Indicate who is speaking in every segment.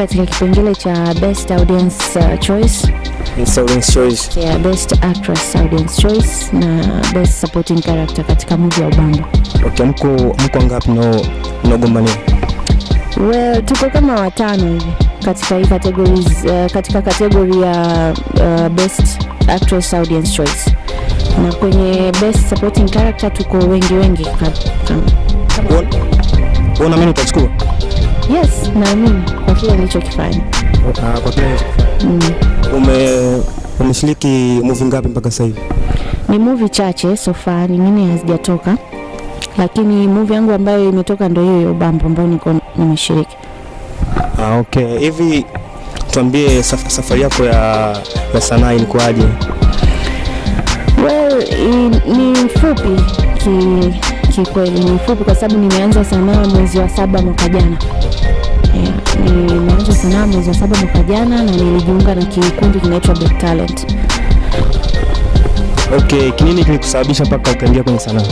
Speaker 1: katika kipengele cha Best Audience Choice.
Speaker 2: Best Audience Choice.
Speaker 1: Yeah, Best Actress Audience Choice na Best Supporting Character katika movie ya Ubambo.
Speaker 2: Okay, mko ngapi mnagombania?
Speaker 1: Well, tuko kama 5 hivi katika hii categories, katika category ya Best Actress Audience Choice. Na kwenye Best Supporting Character tuko wengi
Speaker 2: Unaamini utachukua?
Speaker 1: Yes, naamini kwa kile nilichokifanya.
Speaker 2: Kwa kile nilichokifanya. Umeshiriki movie ngapi mpaka sasa hivi?
Speaker 1: Ni movie chache so far, nyingine hazijatoka. Lakini movie yangu ambayo imetoka ndio hiyo Ubambo ambayo nimeshiriki.
Speaker 2: Okay. Hivi tuambie safari yako ya sanaa ilikuwaje?
Speaker 1: Well, ni fupi kikweli, ni fupi kwa sababu nimeanza sanaa mwezi wa 7 mwaka jana. Nimeanza sanaa mwezi wa 7 mwaka jana na nilijiunga na kikundi kinaitwa Big Talent.
Speaker 2: Okay, kinini kilikusababisha mpaka ukaingia kwenye sanaa?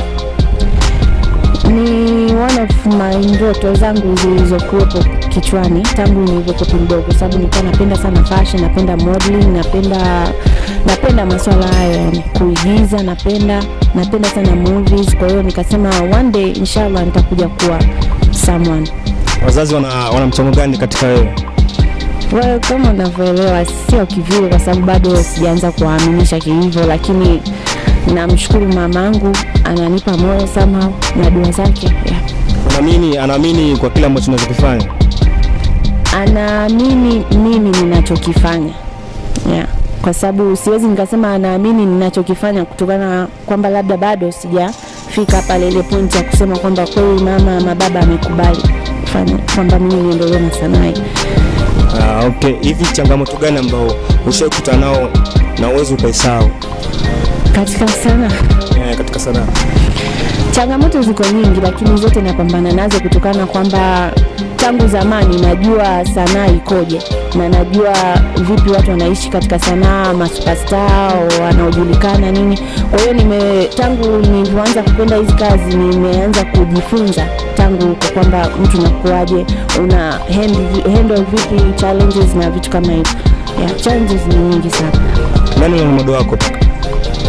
Speaker 1: Ni one of my ndoto zangu zilizokuwepo kichwani tangu nilivyokuwa mdogo, kwa sababu nilikuwa napenda sana fashion, napenda modeling, napenda masuala hayo, yani kuigiza, napenda sana movies. Kwa hiyo nikasema one day inshallah nitakuja kuwa someone.
Speaker 2: Wazazi wana mchango gani katika wewe?
Speaker 1: Well, kama unavyoelewa sio kivile kwa sababu bado sijaanza kuaminisha hivyo, lakini namshukuru mamangu, ananipa moyo somehow na dua zake. Yeah.
Speaker 2: Anaamini kwa kila ambacho ninachokifanya.
Speaker 1: Anaamini mimi ninachokifanya. Yeah. Kwa sababu siwezi nikasema anaamini ninachokifanya kutokana kwamba labda bado sijafika pale ile point ya kusema kwamba kweli mama ama baba amekubali kufanya kwamba mimi niendelee na sanaa.
Speaker 2: Okay. Hivi changamoto gani ambao ushakutana nao na uwezo ukaisahau
Speaker 1: katika sanaa?
Speaker 2: Katika sanaa.
Speaker 1: Changamoto ziko nyingi lakini zote napambana nazo kutokana kwamba tangu zamani najua sanaa ikoje na najua vipi watu wanaishi katika sanaa, masuperstar wanaojulikana nini. Kwa hiyo tangu nilianza kupenda hizi kazi nimeanza kujifunza tangu huko kwamba mtu nakuaje, una handle vipi challenges na vitu kama hivyo. Yeah, challenges ni nyingi sana.
Speaker 2: Nani ni modo wako?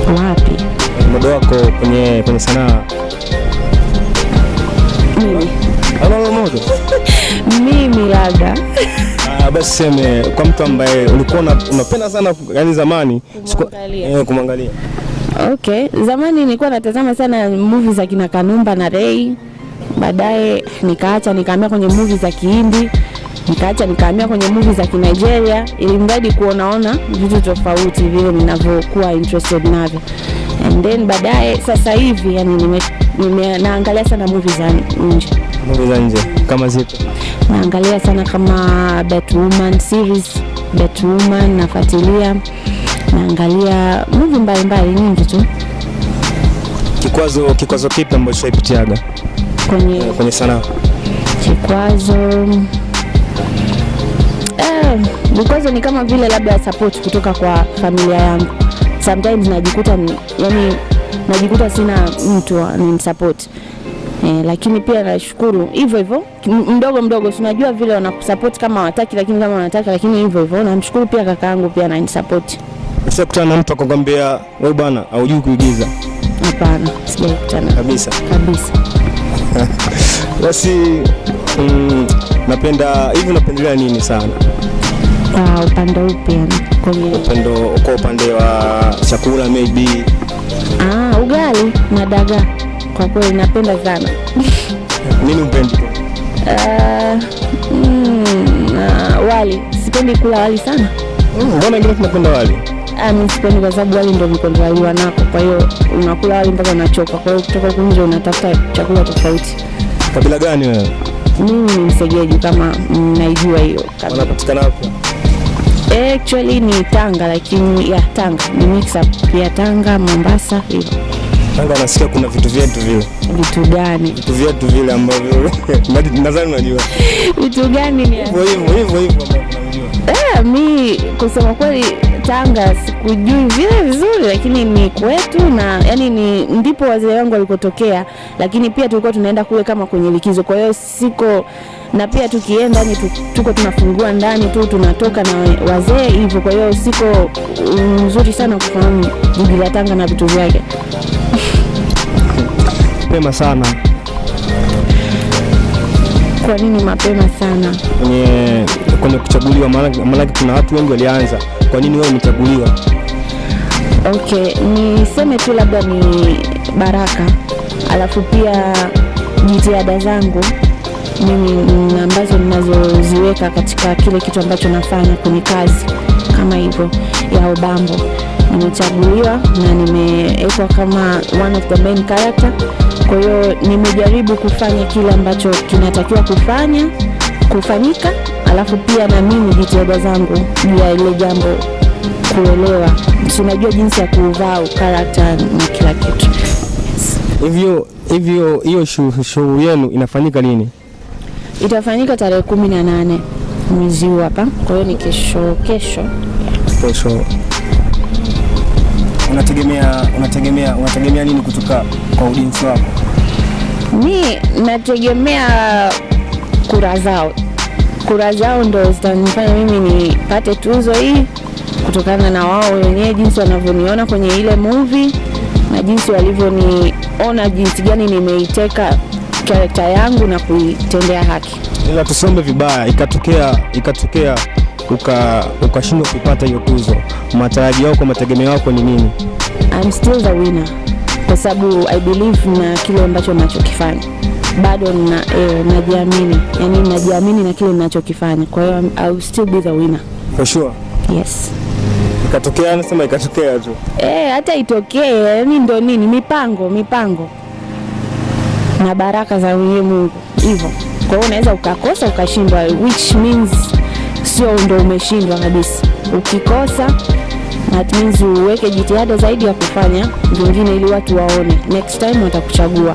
Speaker 1: Wapi?
Speaker 2: Modo wako kwenye sanaa?
Speaker 1: Mimi.
Speaker 2: Ana modo?
Speaker 1: Mimi labda.
Speaker 2: Basi sema kwa mtu ambaye ulikuwa unapenda sana yani zamani kumwangalia.
Speaker 1: Okay, zamani nilikuwa natazama sana movies za kina Kanumba na Ray. Baadaye nikahamia kwenye movies za Kihindi. Nikahamia kwenye movies za Nigeria ili mradi kuonaona vitu tofauti vile ninavyokuwa interested navyo. And then baadaye sasa hivi yani naangalia sana movies za nje.
Speaker 2: Movies za nje kama zipi?
Speaker 1: Naangalia sana kama Batwoman series, Batwoman nafuatilia. Naangalia movie mbalimbali nyingi tu.
Speaker 2: Kikwazo kipi ambacho unapitiaga kwenye sanaa?
Speaker 1: Kikwazo ni kama vile labda support kutoka kwa familia yangu. Sometimes najikuta sina mtu anisupport. Lakini pia nashukuru hivyo mdogo tunajua vile wanakusupport kama wataki, lakini kama wanataka, lakini hivyo namshukuru pia kakaangu pia ananisupport.
Speaker 2: Ushakutana na mtu akakwambia wewe bwana haujui kuigiza?
Speaker 1: Hapana, sijakutana
Speaker 2: kabisa. Basi unapendelea nini sana?
Speaker 1: Upande upi kwenye
Speaker 2: upande wa chakula maybe?
Speaker 1: Ugali na dagaa. Kwa kweli napenda sana.
Speaker 2: Nini upendi?
Speaker 1: Wali. Sipendi kula wali sana.
Speaker 2: Mbona wengine tunapenda wali?
Speaker 1: Mimi sipendi kwa sababu wali ndio mkondaliwa nako. Kwa hiyo unakula wali mpaka unachoka. Kwa hiyo kutoka kunje unatafuta chakula tofauti.
Speaker 2: Kabila gani wewe?
Speaker 1: Mimi ni Msegeji kama mnaijua hiyo.
Speaker 2: Unapatikana wapi?
Speaker 1: Actually ni Tanga, lakini Tanga ni mix up ya Tanga, Mombasa hivyo.
Speaker 2: Tanga nasikia kuna vitu vyetu vile.
Speaker 1: Vitu gani?
Speaker 2: Vitu vyetu vile ambavyo nadhani unajua.
Speaker 1: Vitu gani ni?
Speaker 2: Hivyo ambavyo unajua.
Speaker 1: Mimi kusema kweli Tanga sikujui vile vizuri, lakini ni kwetu na yani ndipo wazee wangu walikotokea, lakini pia tulikuwa tunaenda kule kama kwenye likizo. Kwa hiyo na pia tukienda ni tuko tunafungua ndani tu, tunatoka na wazee hivyo. Kwa hiyo siko nzuri sana kufahamu jiji la Tanga na vitu vyake.
Speaker 2: Mapema sana.
Speaker 1: Kwa nini mapema sana?
Speaker 2: Kwenye kuchaguliwa, maana kuna watu wengi walianza. Kwa nini wewe umechaguliwa?
Speaker 1: Okay, niseme tu labda ni baraka, alafu pia jitihada zangu mimi ambazo ninazoziweka katika kile kitu ambacho nafanya kwenye kazi kama hivyo ya ubambo. Nimechaguliwa na nimewekwa kama one of the main character. Kwa hiyo nimejaribu kufanya kile ambacho kinatakiwa kufanyika, alafu pia na mimi jitihada zangu juu ya ile jambo kuelewa. Tunajua jinsi ya kuvaa character na kila kitu.
Speaker 2: Hivyo hiyo show yenu inafanyika lini?
Speaker 1: Itafanyika tarehe 18 mwezi huu hapa. Kwa hiyo ni kesho.
Speaker 2: Unategemea nini kutoka kwa audience wako?
Speaker 1: Mimi nategemea kura zao ndo zitanifanya mimi nipate tuzo hii, kutokana na wao wenyewe jinsi wanavyoniona kwenye ile movie na jinsi walivyoniona jinsi gani nimeiteka character yangu na kuitendea haki.
Speaker 2: Ila tusombe vibaya ikatokea ukashindwa kupata hiyo tuzo, matarajio yako, mategemeo yako ni nini?
Speaker 1: I'm still the winner, kwa sababu I believe na kile ambacho ninachokifanya. Bado najiamini, yani najiamini na kile ninachokifanya. Kwa hiyo I will still be the winner.
Speaker 2: For sure?
Speaker 1: Yes.
Speaker 2: Ikatokea, nasema ikatokea tu.
Speaker 1: Hata itokee, yani ndo nini, mipango na baraka za Mungu hivyo. Kwa hiyo unaweza ukakosa ukashindwa, which means sio ndo umeshindwa kabisa. Ukikosa that means uweke jitihada zaidi ya kufanya vingine ili watu waone, next time watakuchagua.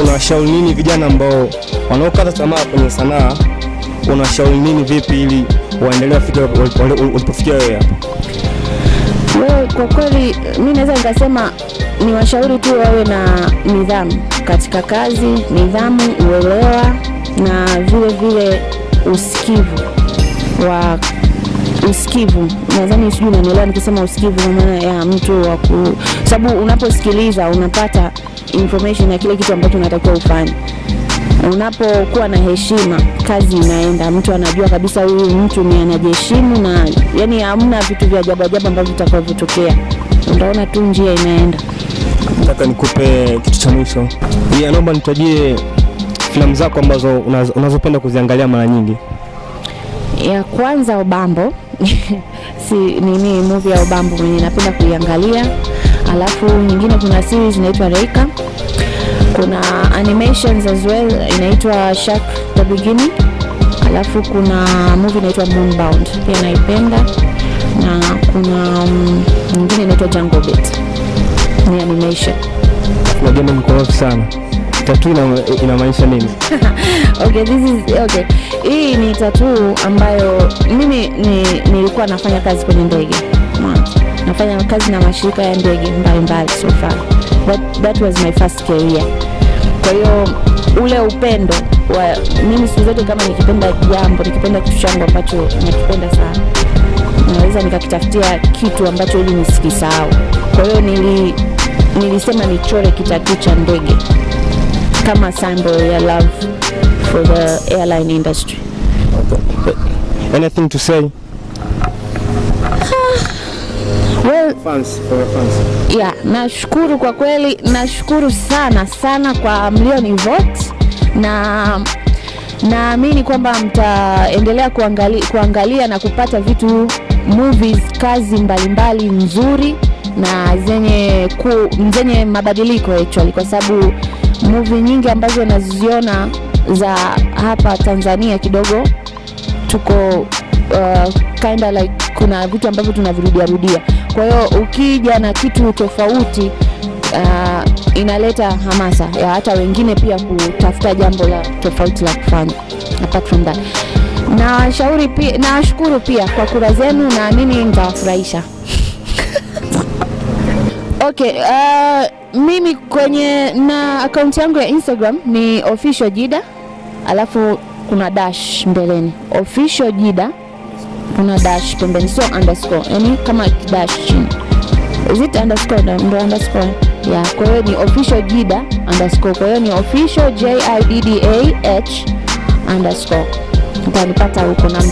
Speaker 2: Unashauri nini vijana ambao wanaokata tamaa kwenye sanaa? Unashauri nini vipi ili waendelee kufika ulipofikia wewe?
Speaker 1: Kwa kweli mimi naweza nikasema ni washauri tu wawe na nidhamu katika kazi, nidhamu, uelewa na vile usikivu. Nadhani sijui unanielewa nikisema usikivu, kwa maana ya mtu wa sababu unaposikiliza unapata information ya kile kitu ambacho unatakiwa ufanye. Unapokuwa na heshima, kazi inaenda. Mtu anajua kabisa huyu mtu ni anajiheshimu, na yani hamna vitu vya ajabu ambavyo vitakavyotokea. Unaona tu njia inaenda.
Speaker 2: Nataka nikupe kitu cha mwisho. Naomba nitajie filamu zako ambazo unazopenda kuziangalia mara nyingi.
Speaker 1: Ya kwanza Ubambo. Movie ya Ubambo mwenye napenda kuiangalia. Alafu nyingine kuna series inaitwa Reika. Kuna animations as well inaitwa Shark the Beginning. Alafu kuna movie inaitwa Moonbound pia naipenda, na kuna nyingine inaitwa Jungle Beat, ni animation.
Speaker 2: Unajua mkorofi sana. Tattoo inamaanisha nini?
Speaker 1: Okay, hii ni tattoo ambayo mimi nilikuwa nafanya kazi kwenye ndege. Nafanya kazi na mashirika ya ndege mbalimbali so far. That was my first career. Kwa hiyo ule upendo wa mimi siku zote, kama nikipenda kitu changu ambacho nakipenda sana, naweza nikakitafutia kitu ambacho ili nisikisahau. Kwa hiyo nilisema nichore kitatu cha ndege kama symbol ya love for the airline industry.
Speaker 2: Okay. Anything to say?
Speaker 1: Well,
Speaker 2: fans.
Speaker 1: Yeah, nashukuru kwa kweli, nashukuru sana kwa mlioni vote, na naamini kwamba mtaendelea kuangalia na kupata movies, kazi mbalimbali nzuri na zenye mabadiliko actually, kwa sababu movie nyingi ambazo naziona za hapa Tanzania kidogo tuko kinda like kuna vitu ambavyo tunavirudia. Kwa hiyo ukija na kitu tofauti inaleta hamasa ya hata wengine pia kutafuta jambo la tofauti la kufanya. Apart from that, nashukuru pia kwa kura zenu, naamini nitawafurahisha. Okay, mimi na account yangu ya Instagram ni official Jida, alafu kuna dash mbeleni. Official Jida kuna dash pembeni, sio underscore, yani kama dash chini. Is it underscore? Ndo underscore. Yeah, kwa hiyo ni official Jida underscore. Kwa hiyo ni official JIDDAH underscore. Mtanipata huko na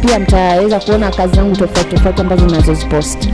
Speaker 1: pia mtaweza kuona kazi zangu tofauti ambazo ninazozipost.